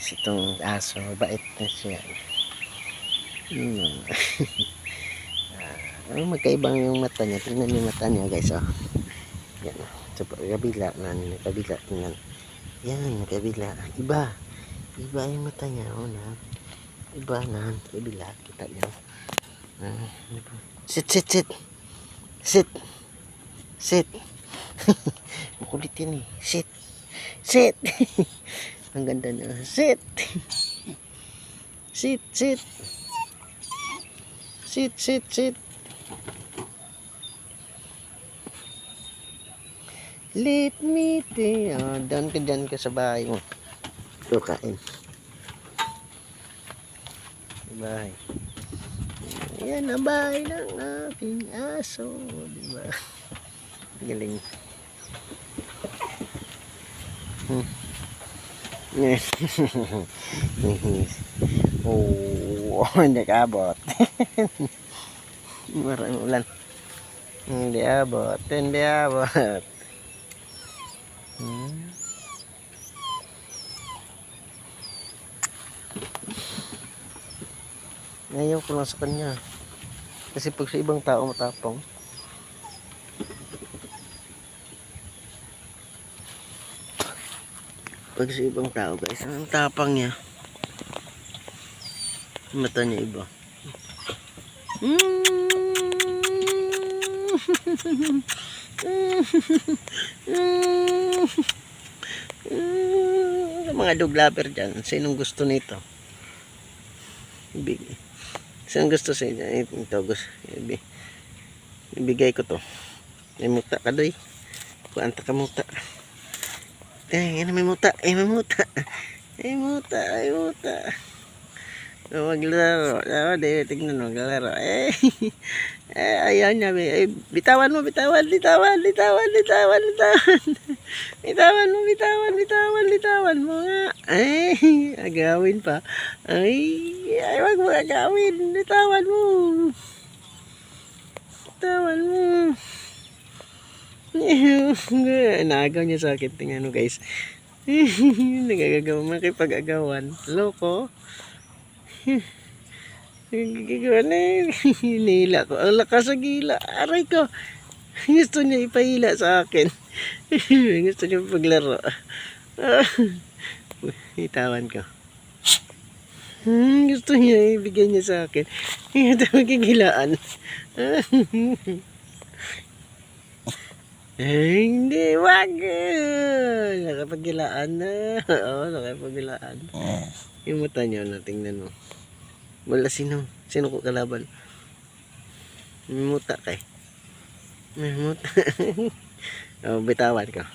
guys, itong aso, mabait na siya. Magkaibang yung mata niya. Tingnan yung mata niya guys, oh. Yan, sa kabila na, kabila, tingnan. Yan, kabila. Iba yung mata niya, oh, na. Iba na, kabila, kita niyo. Sit. Makulit yan eh. Sit. Ang ganda na. Sit. Let me take. Oh, dyan ka sa bahay mo. Ito, kain. Bahay. Yan ang bahay ng aking aso. Diba? Galing. Oh, hindi kabot. Maraming ulan. Hindi abot. Ayaw ko lang sa kanya. Kasi pag sa ibang tao matapang. Pag sa ibang tao guys, ang tapang niya. Mata niya iba. Mga dog lover dyan, sinong gusto nito? Sinong gusto sa inyo? Ito gusto. Ibigay ko to. May muta ka doy. Kuanta ka muta. May muta. Maglaro. Tignan mo, maglaro. Ayaw niya. Bitawan mo. Bitawan mo nga. Agawin pa. Wag mo agawin. Bitawan mo. Naagaw niya sa akin. Tingnan mo guys. Nagagagawa. Makipag-agawan. Loko. Nagagawa na yun. Hinila ko. Ang lakas sa gila. Aray ko. Gusto niya ipahila sa akin. Gusto niya paglaro. Itawan ko. Gusto niya ibigay niya sa akin. Ito magkikilaan. Hindi, wag. Nakapagkilaan na. Oo, nakapagkilaan. Yung mata niya, tingnan mo. Wala sino ko kalaban. May muta kay. May muta. Oh, bitawan ko.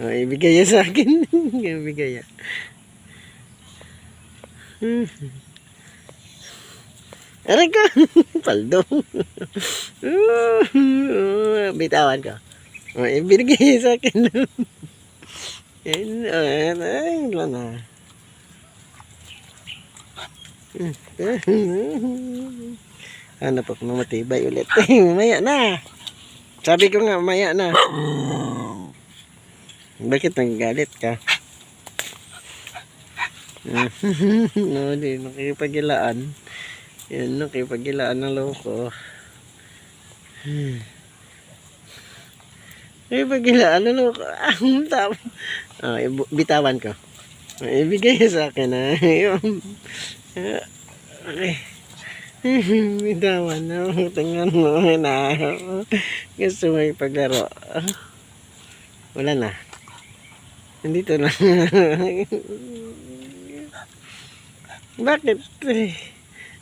Oh, ibigay niya sa akin. Ibigay niya. Aray ka. Paldo. Bitawan ko. Oh, ibigay niya sa akin. Ay, wala na. Ano pa kung matibay ulit. Maya na. Sabi ko nga maya na. Bakit nagagalit ka? No, di nakipagilaan. Yan, nakipagilaan ng loko. Nakipagilaan ng loko. Bitawan ko. Ibigay sa akin na. Okay. Bitawan na. Tingnan mo na. Gusto mo ipaglaro. Wala na. Nandito na. Bakit?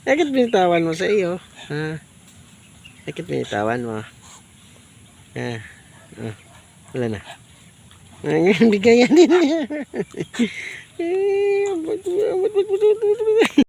Bakit binitawan mo sa iyo? Ha? Bakit binitawan mo? Ha? Wala na. Bigayan din niya.